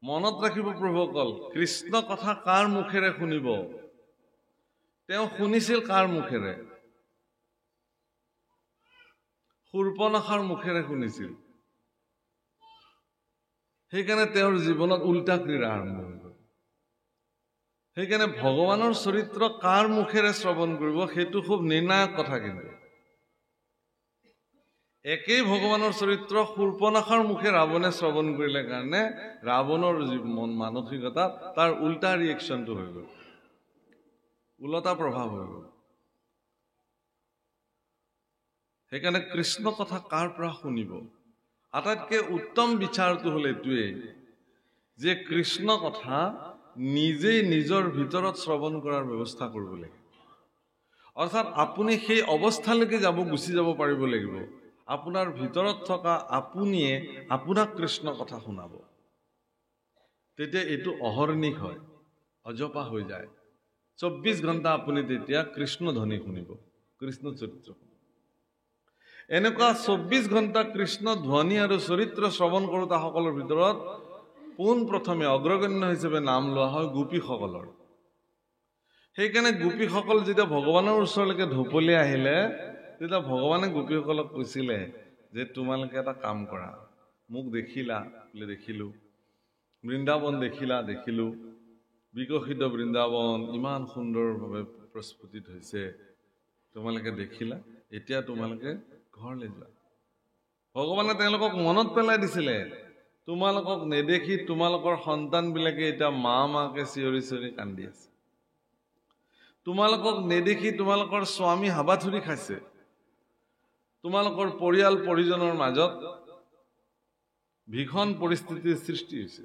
মনত ৰাখিব প্ৰভুসকল, কৃষ্ণ কথা কাৰ মুখেৰে শুনিব? তেওঁ শুনিছিল কাৰ মুখেৰে? শূৰ্পণখাৰ মুখেৰে শুনিছিল। সেইকাৰণে তেওঁৰ জীৱনত উল্টা ক্ৰীড়া আৰম্ভ হৈ গ'ল। সেইকাৰণে ভগৱানৰ চৰিত্ৰ কাৰ মুখেৰে শ্ৰৱণ কৰিব সেইটো খুব নিৰ্ণায়ক কথা। কিন্তু একেই ভগৱানৰ চৰিত্ৰ শূৰ্পণখাৰ মুখে ৰাৱণে শ্ৰৱণ কৰিলে কাৰণে ৰাৱণৰ মানসিকতা তাৰ উল্টা ৰিয়েকশ্যনটো হৈ গ'ল, উলটা প্ৰভাৱ হৈ গ'ল। সেইকাৰণে কৃষ্ণ কথা কাৰ পৰা শুনিব? আটাইতকৈ উত্তম বিচাৰটো হ'ল এইটোৱেই যে কৃষ্ণ কথা নিজেই নিজৰ ভিতৰত শ্ৰৱণ কৰাৰ ব্যৱস্থা কৰিব লাগিব। অৰ্থাৎ আপুনি সেই অৱস্থালৈকে গুচি যাব পাৰিব লাগিব। আপোনাৰ ভিতৰত থকা আপুনিয়ে আপোনাক কৃষ্ণ কথা শুনাব। তেতিয়া এইটো অহৰ্নিশ হয়, অজপা হৈ যায়। 24 ঘণ্টা আপুনি তেতিয়া কৃষ্ণ ধ্বনি শুনিব, কৃষ্ণ চৰিত্ৰ। এনেকুৱা 24 ঘণ্টা কৃষ্ণ ধ্বনি আৰু চৰিত্ৰ শ্ৰৱণ কৰোঁতা সকলৰ ভিতৰত পোনপ্ৰথমে অগ্ৰগণ্য হিচাপে নাম লোৱা হয় গোপীসকলৰ। সেইকাৰণে গোপীসকল যেতিয়া ভগৱানৰ ওচৰলৈকে ঢপলি আহিলে, তেতিয়া ভগৱানে গোপীসকলক কৈছিলে যে তোমালোকে এটা কাম কৰা, মোক দেখিলা বোলে, দেখিলো। বৃন্দাবন দেখিলা, দেখিলো। বিকশিত বৃন্দাবন ইমান সুন্দৰভাৱে প্ৰস্ফুটিত হৈছে, তোমালোকে দেখিলা। এতিয়া তোমালোকে ঘৰলৈ যোৱা। ভগৱানে তেওঁলোকক মনত পেলাই দিছিলে, তোমালোকক নেদেখি তোমালোকৰ সন্তানবিলাকে এতিয়া মাকে চিঞৰি চিঞৰি কান্দি আছে। তোমালোকক নেদেখি তোমালোকৰ স্বামী হাবাথুৰি খাইছে। তোমালোকৰ পৰিয়াল পৰিজনৰ মাজত ভীষণ পৰিস্থিতিৰ সৃষ্টি হৈছে।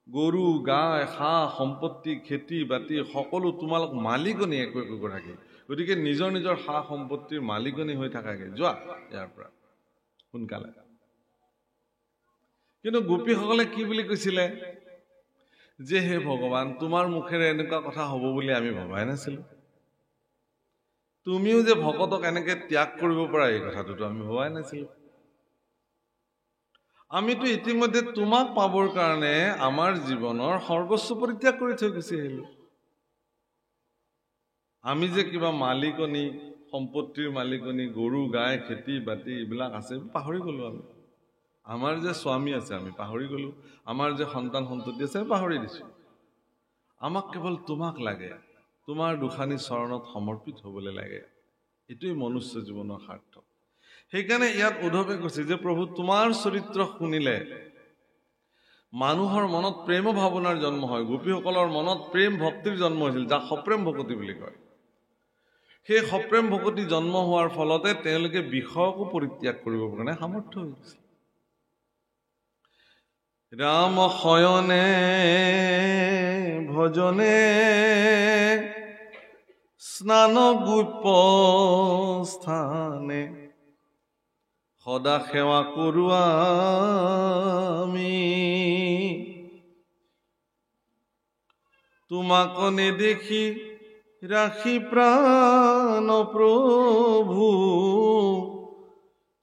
গৰু গাই সা সম্পত্তি খেতি বাতি সকলো তোমালোক মালিকনী একো একোগৰাকী। গতিকে নিজৰ নিজৰ সা সম্পত্তিৰ মালিকনী হৈ থাকাগে, যোৱা ইয়াৰ পৰা সোনকালে। কিন্তু গোপীসকলে কি বুলি কৈছিলে যে হে ভগৱান, তোমাৰ মুখেৰে এনেকুৱা কথা হ'ব বুলি আমি ভবাই নাছিলো। তুমিও যে ভকতক এনেকে ত্যাগ কৰিব পাৰা এই কথাটোতো আমি ভবাই নাছিলো। আমিতো ইতিমধ্যে তোমাক পাবৰ কাৰণে আমাৰ জীৱনৰ সৰ্বস্ব পৰিত্যাগ কৰি থৈ গুচি আহিলো। আমি যে কিবা মালিকনী, সম্পত্তিৰ মালিকনী, গৰু গাই খেতি বাতি এইবিলাক আছে পাহৰি গলো। আমাৰ যে স্বামী আছে আমি পাহৰি গলো। আমাৰ যে সন্তান সন্ততি আছে আমি পাহৰি দিছো। আমাক কেৱল তোমাক লাগে, তোমাৰ দুখানি চৰণত সমৰ্পিত হবলৈ লাগে। এইটোৱেই মনুষ্য জীৱনৰ সাৰ্থক। সেইকাৰণে ইয়াত উদ্ধৱে কৈছে যে প্ৰভু, তোমাৰ চৰিত্ৰ শুনিলে মানুহৰ মনত প্ৰেম ভাৱনাৰ জন্ম হয়। গোপীসকলৰ মনত প্ৰেম ভক্তিৰ জন্ম হৈছিল, যাক সপ্ৰেম ভকতি বুলি কয়। সেই সপ্ৰেম ভকতি জন্ম হোৱাৰ ফলতে তেওঁলোকে বিষয়কো পৰিত্যাগ কৰিবৰ কাৰণে সামৰ্থ্য হৈ গৈছিল। ৰাম শয়নে ভজনে স্নান গোপ স্থানে সদা সেৱা কৰো আমি। তোমাক নেদেখি ৰাখি প্ৰাণ প্ৰভু,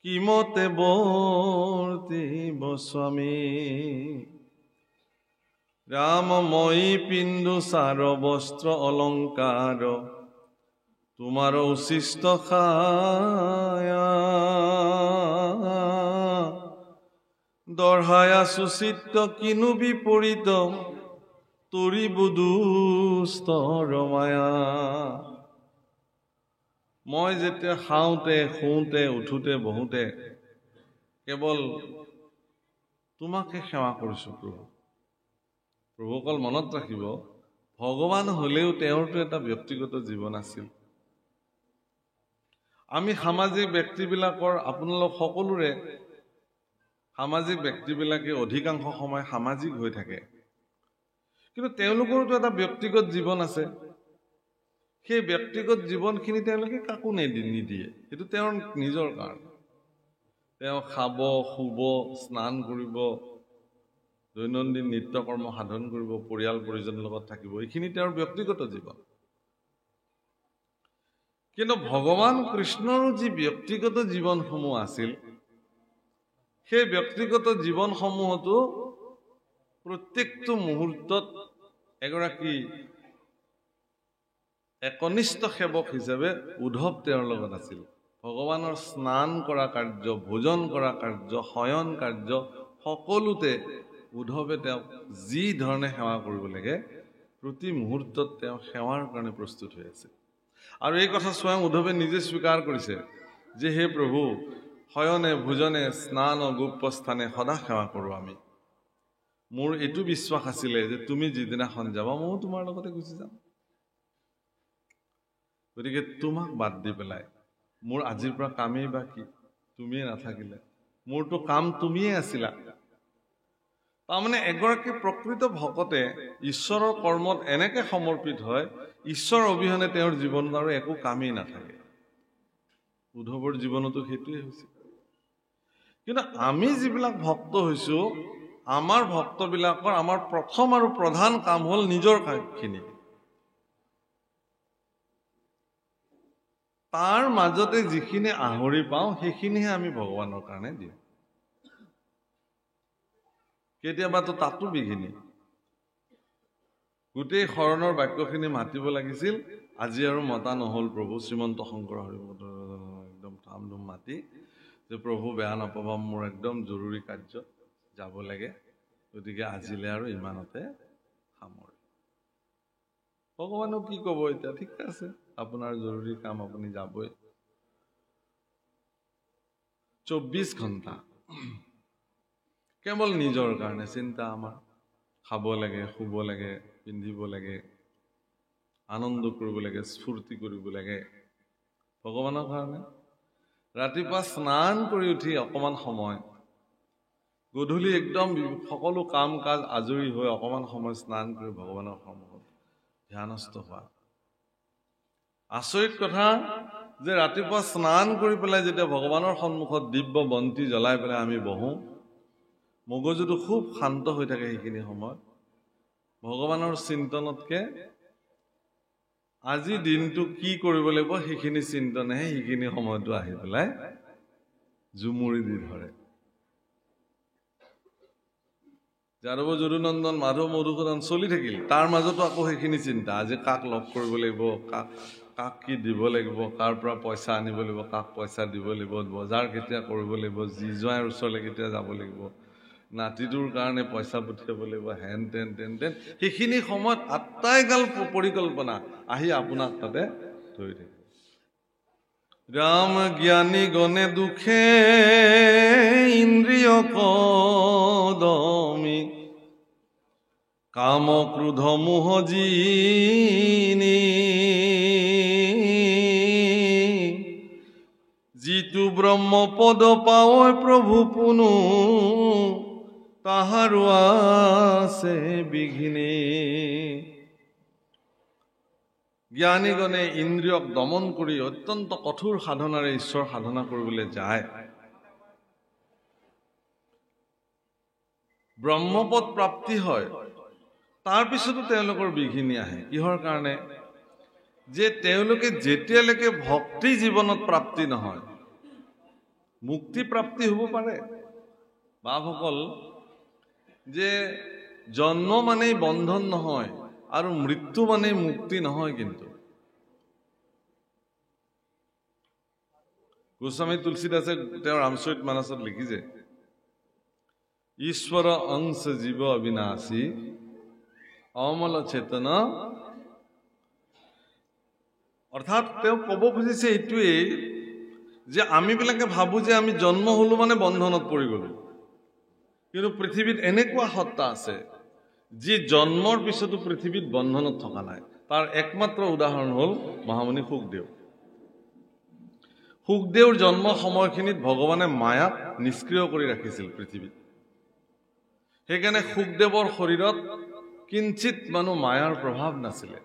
কিমতে বৰ্তিব স্বামী। ৰামময়ী পিন্ধু চাৰ বস্ত্ৰ অলংকাৰ, তোমাৰ উচিষ্ট খায়া। দঢ়ায়া সুচিত্ত কিনু বিপৰীত, তৰিব দুষ্ট ৰমায়া। মই যেতিয়া খাওঁতে শুওঁতে উঠোতে বহুতে কেৱল তোমাকে সেৱা কৰিছো প্ৰভু। প্ৰভুসকল মনত ৰাখিব, ভগৱান হলেও তেওঁৰতো এটা ব্যক্তিগত জীৱন আছিল। আমি সামাজিক ব্যক্তিবিলাকৰ, আপোনালোক সকলোৰে সামাজিক ব্যক্তিবিলাকে অধিকাংশ সময় সামাজিক হৈ থাকে, কিন্তু তেওঁলোকৰতো এটা ব্যক্তিগত জীৱন আছে। সেই ব্যক্তিগত জীৱনখিনি তেওঁলোকে কাকো নিদিয়ে, সেইটো তেওঁৰ নিজৰ কাৰণে। তেওঁ খাব, শুব, স্নান কৰিব, দৈনন্দিন নিত্য কৰ্ম সাধন কৰিব, পৰিয়াল পৰিজনৰ লগত থাকিব, এইখিনি তেওঁৰ ব্যক্তিগত জীৱন। কিন্তু ভগৱান কৃষ্ণৰো যি ব্যক্তিগত জীৱনসমূহ আছিল, সেই ব্যক্তিগত জীৱনসমূহতো প্ৰত্যেকটো মুহূৰ্তত এগৰাকী একনিষ্ঠ সেৱক হিচাপে উদ্ধৱ তেওঁৰ লগত আছিল। ভগৱানৰ স্নান কৰা কাৰ্য, ভোজন কৰা কাৰ্য, শয়ন কাৰ্য সকলোতে উদ্ধৱে তেওঁক যি ধৰণে সেৱা কৰিব লাগে প্ৰতি মুহূৰ্তত তেওঁ সেৱাৰ কাৰণে প্ৰস্তুত হৈ আছে। আৰু এই কথা স্বয়ং উদ্ধৱে নিজে স্বীকাৰ কৰিছে যে হে প্ৰভু, শয়নে ভোজনে স্নান গোপ্য স্থানে সদা সেৱা কৰোঁ আমি। মোৰ এইটো বিশ্বাস আছিলে যে তুমি যিদিনাখন যাবা ময়ো তোমাৰ লগতে গুচি যাম। গতিকে তোমাক বাদ দি পেলাই মোৰ আজিৰ পৰা কামেই বা কি? তুমিয়ে নাথাকিলে মোৰতো কাম তুমিয়ে আছিলা। তাৰমানে এগৰাকী প্ৰকৃত ভকতে ঈশ্বৰৰ কৰ্মত এনেকে সমৰ্পিত হয়, ঈশ্বৰ অবিহনে তেওঁৰ জীৱনত আৰু একো কামেই নাথাকে। উদ্ধৱৰ জীৱনতো সেইটোৱে হৈছে। কিন্তু আমি যিবিলাক ভক্ত হৈছো, আমাৰ ভক্তবিলাকৰ আমাৰ প্ৰথম আৰু প্ৰধান কাম হ'ল নিজৰ কামখিনি। তাৰ মাজতে যিখিনি আহৰি পাওঁ সেইখিনিহে আমি ভগৱানৰ কাৰণে দিওঁ। কেতিয়াবাতো তাতো বিঘিনি। গোটেই শৰণৰ বাক্যখিনি মাতিব লাগিছিল, আজি আৰু মতা নহ'ল প্ৰভু। শ্ৰীমন্ত শংকৰ হৰিভকত একদম ধাম ধুম মাতি যে প্ৰভু বেয়া নাপাবা, মোৰ একদম জৰুৰী কাৰ্য যাব লাগে, গতিকে আজিলে আৰু ইমানতে সামৰি। ভগৱানক কি ক'ব এতিয়া? ঠিক আছে, আপোনাৰ জৰুৰী কাম, আপুনি যাবই। 24 ঘণ্টা কেৱল নিজৰ কাৰণে চিন্তা আমাৰ। খাব লাগে, শুব লাগে, পিন্ধিব লাগে, আনন্দ কৰিব লাগে, স্ফূৰ্তি কৰিব লাগে ভগৱানৰ কাৰণে। ৰাতিপুৱা স্নান কৰি উঠি অকমান সময়, গধূলি একদম সকলো কাম কাজ আজৰি হৈ অকমান সময় স্নান কৰি ভগৱানৰ সন্মুখত ধ্যানস্থ হোৱা। আচৰিত কথা যে ৰাতিপুৱা স্নান কৰি পেলাই যেতিয়া ভগৱানৰ সন্মুখত দিব্য বন্তি জ্বলাই পেলাই আমি বহোঁ, মগজুটো খুব শান্ত হৈ থাকে সেইখিনি সময়ত। ভগৱানৰ চিন্তনতকে আজি দিনটো কি কৰিব লাগিব সেইখিনি চিন্তনেহে সেইখিনি সময়তো আহি পেলাই জুমুৰি দি ধৰে। যাদৱ যদুনন্দন মাধৱ মধুসূদন চলি থাকিল, তাৰ মাজতো আকৌ সেইখিনি চিন্তা, আজি কাক লগ কৰিব লাগিব, কাক কি দিব লাগিব, কাৰ পৰা পইচা আনিব লাগিব, কাক পইচা দিব লাগিব, বজাৰ কেতিয়া কৰিব লাগিব, যি জোঁৱাইৰ ওচৰলৈ কেতিয়া যাব লাগিব, নাতিটোৰ কাৰণে পইচা পঠিয়াব লাগিব, হেন তেন তেন তেন। সেইখিনি সময়ত আটাইগাল পৰিকল্পনা আহি আপোনাক তাতে ধৰি থাকে। ৰাম জ্ঞানী গণে দুখে ইন্দ্ৰিয় কদমি, কাম ক্ৰোধ মোহ জিনি, যিটো ব্ৰহ্মপদ পাৱৈ প্ৰভু পুনু, তাহাৰো আছে বিঘিনি। জ্ঞানীগণে ইন্দ্ৰিয়ক দমন কৰি অত্যন্ত কঠোৰ সাধনাৰে ঈশ্বৰ সাধনা কৰিবলৈ যায়। ব্ৰহ্মপদ প্ৰাপ্তি হয়, তাৰ পিছতো তেওঁলোকৰ বিঘিনি আহে। কিহৰ কাৰণে? যে তেওঁলোকে যেতিয়ালৈকে ভক্তি জীৱনত প্ৰাপ্তি নহয়, মুক্তি প্ৰাপ্তি হ'ব পাৰে। বাপসকল, যে জন্ম মানেই বন্ধন নহয় আৰু মৃত্যু মানেই মুক্তি নহয়। কিন্তু গোস্বামী তুলসীদাসে তেওঁৰ ৰামচৰিত মানসত লিখিছে, ঈশ্বৰ অংশ জীৱ অবিনাশী, অমল চেতন। অৰ্থাৎ তেওঁ ক'ব খুজিছে এইটোৱেই যে আমিবিলাকে ভাবো যে আমি জন্ম হলো মানে বন্ধনত পৰি গলো, কিন্তু পৃথিৱীত এনেকুৱা সত্তা আছে যি জন্মৰ পিছতো পৃথিৱীত বন্ধনত থকা নাই। তাৰ একমাত্ৰ উদাহৰণ হ'ল মহামুনি শুকদেৱ। শুকদেৱৰ জন্ম সময়খিনিত ভগৱানে মায়াক নিষ্ক্ৰিয় কৰি ৰাখিছিল পৃথিৱীত। সেইকাৰণে শুকদেৱৰ শৰীৰত কিঞ্চিত মানুহ মায়াৰ প্ৰভাৱ নাছিলে।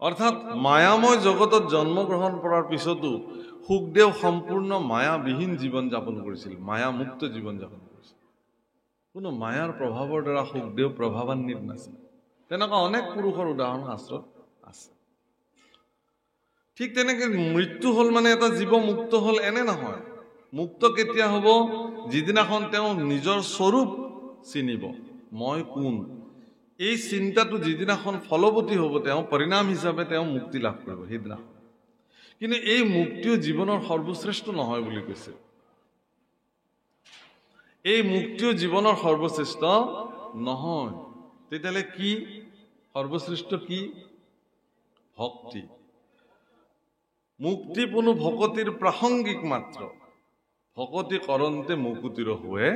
অৰ্থাৎ মায়াময় জগতত জন্মগ্ৰহণ কৰাৰ পিছতো শুকদেৱ সম্পূৰ্ণ মায়াবিহীন জীৱন যাপন কৰিছিল, মায়ামুক্ত জীৱন যাপন কৰিছিল। কোনো মায়াৰ প্ৰভাৱৰ দ্বাৰা শুকদেৱ প্ৰভাৱান্বিত নাছিল। তেনেকুৱা অনেক পুৰুষৰ উদাহৰণ শাস্ত্ৰত আছে। ঠিক তেনেকে মৃত্যু হ'ল মানে এটা জীৱ মুক্ত হ'ল এনে নহয়। মুক্ত কেতিয়া হ'ব? যিদিনাখন তেওঁ নিজৰ স্বৰূপ চিনিব। মই কোন, এই চিন্তাটো যিদিনাখন ফলৱতী হ'ব, তেওঁ পৰিণাম হিচাপে তেওঁ মুক্তি লাভ কৰিব সেইদিনাখন। কিন্তু এই মুক্তিও জীৱনৰ সৰ্বশ্ৰেষ্ঠ নহয় বুলি কৈছে। এই মুক্তিও জীৱনৰ সৰ্বশ্ৰেষ্ঠ নহয়। তেতিয়াহ'লে কি সৰ্বশ্ৰেষ্ঠ? কি? ভক্তি। মুক্তি পুনু ভকতিৰ প্ৰাসংগিক মাত্ৰ, ভকতি কৰন্তে মুকুতিৰ হুৱে